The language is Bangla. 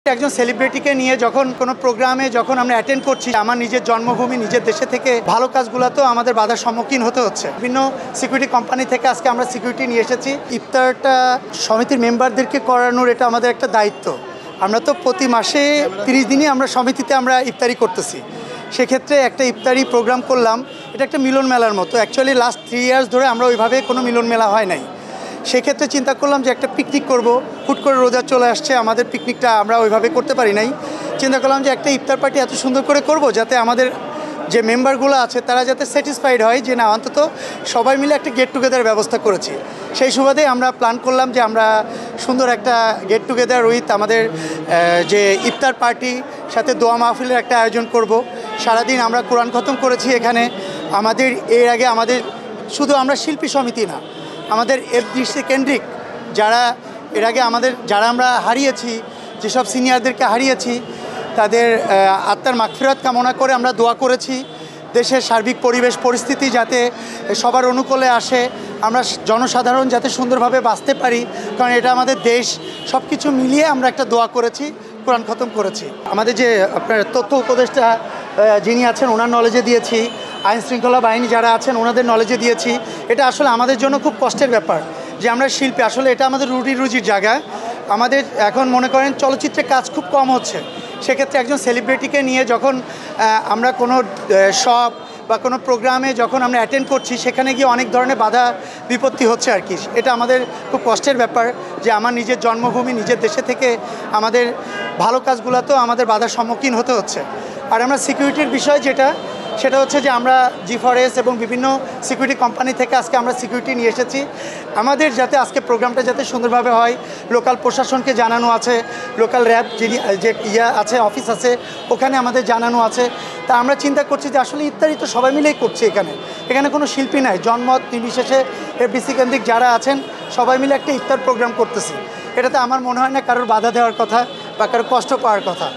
একজন সেলিব্রিটিকে নিয়ে যখন কোনো প্রোগ্রামে যখন আমরা অ্যাটেন্ড করছি, আমার নিজের জন্মভূমি নিজের দেশে থেকে ভালো কাজগুলো তো আমাদের বাধার সম্মুখীন হতে হচ্ছে। বিভিন্ন সিকিউরিটি কোম্পানি থেকে আজকে আমরা সিকিউরিটি নিয়ে এসেছি। ইফতারটা সমিতির মেম্বারদেরকে করানোর এটা আমাদের একটা দায়িত্ব। আমরা তো প্রতি মাসে 30 দিনই আমরা সমিতিতে আমরা ইফতারি করতেছি। সেক্ষেত্রে একটা ইফতারি প্রোগ্রাম করলাম, এটা একটা মিলন মেলার মতো। অ্যাকচুয়ালি লাস্ট 3 ইয়ার্স ধরে আমরা ওইভাবে কোনো মিলন মেলা হয় নাই। সেক্ষেত্রে চিন্তা করলাম যে একটা পিকনিক করব। হুট করে রোজা চলে আসছে, আমাদের পিকনিকটা আমরা ওইভাবে করতে পারি নাই। চিন্তা করলাম যে একটা ইফতার পার্টি এত সুন্দর করে করব যাতে আমাদের যে মেম্বারগুলো আছে তারা যাতে স্যাটিসফাইড হয় যে না, অন্তত সবাই মিলে একটা গেট টুগেদার ব্যবস্থা করেছি। সেই সুবাদে আমরা প্ল্যান করলাম যে আমরা সুন্দর একটা গেট টুগেদার উইথ আমাদের যে ইফতার পার্টি সাথে দোয়া মাহফিলের একটা আয়োজন করব। সারাদিন আমরা কোরআন খতম করেছি এখানে। আমাদের এর আগে আমাদের শুধু আমরা শিল্পী সমিতি না, আমাদের এফডিসি কেন্দ্রিক যারা এর আগে যারা আমরা হারিয়েছি, যেসব সিনিয়রদেরকে হারিয়েছি, তাদের আত্মার মাগফিরাত কামনা করে আমরা দোয়া করেছি। দেশের সার্বিক পরিবেশ পরিস্থিতি যাতে সবার অনুকূলে আসে, আমরা জনসাধারণ যাতে সুন্দরভাবে বাঁচতে পারি, কারণ এটা আমাদের দেশ। সব কিছু মিলিয়ে আমরা একটা দোয়া করেছি, কোরআন খতম করেছি। আমাদের যে আপনার তথ্য উপদেষ্টা যিনি আছেন ওনার নলেজে দিয়েছি, আইন শৃঙ্খলা বাহিনী যারা আছেন ওনাদের নলেজে দিয়েছি। এটা আসলে আমাদের জন্য খুব কষ্টের ব্যাপার যে আমরা শিল্পী, আসলে এটা আমাদের রুজির জায়গা। আমাদের এখন মনে করেন চলচ্চিত্রে কাজ খুব কম হচ্ছে। সেক্ষেত্রে একজন সেলিব্রিটিকে নিয়ে যখন আমরা কোনো শপ বা কোনো প্রোগ্রামে যখন আমরা অ্যাটেন্ড করছি, সেখানে গিয়ে অনেক ধরনের বাধা বিপত্তি হচ্ছে আর কি। এটা আমাদের খুব কষ্টের ব্যাপার যে আমার নিজের জন্মভূমি নিজের দেশে থেকে আমাদের ভালো কাজগুলো তো আমাদের বাধার সম্মুখীন হতে হচ্ছে। আর আমরা সিকিউরিটির বিষয় সেটা হচ্ছে যে আমরা G4S এবং বিভিন্ন সিকিউরিটি কোম্পানি থেকে আজকে আমরা সিকিউরিটি নিয়ে এসেছি। আমাদের যাতে আজকে প্রোগ্রামটা যাতে সুন্দরভাবে হয়, লোকাল প্রশাসনকে জানানো আছে, লোকাল র্যাব যে আছে অফিস আছে ওখানে আমাদের জানানো আছে। তা আমরা চিন্তা করছি যে আসলে ইফতারি তো সবাই মিলেই করছে। এখানে কোনো শিল্পী নাই, জনমত নির্বিশেষে এফডিসি কেন্দ্রিক যারা আছেন সবাই মিলে একটা ইফতার প্রোগ্রাম করতেছি। এটাতে আমার মনে হয় না কারোর বাধা দেওয়ার কথা বা কারোর কষ্ট পাওয়ার কথা।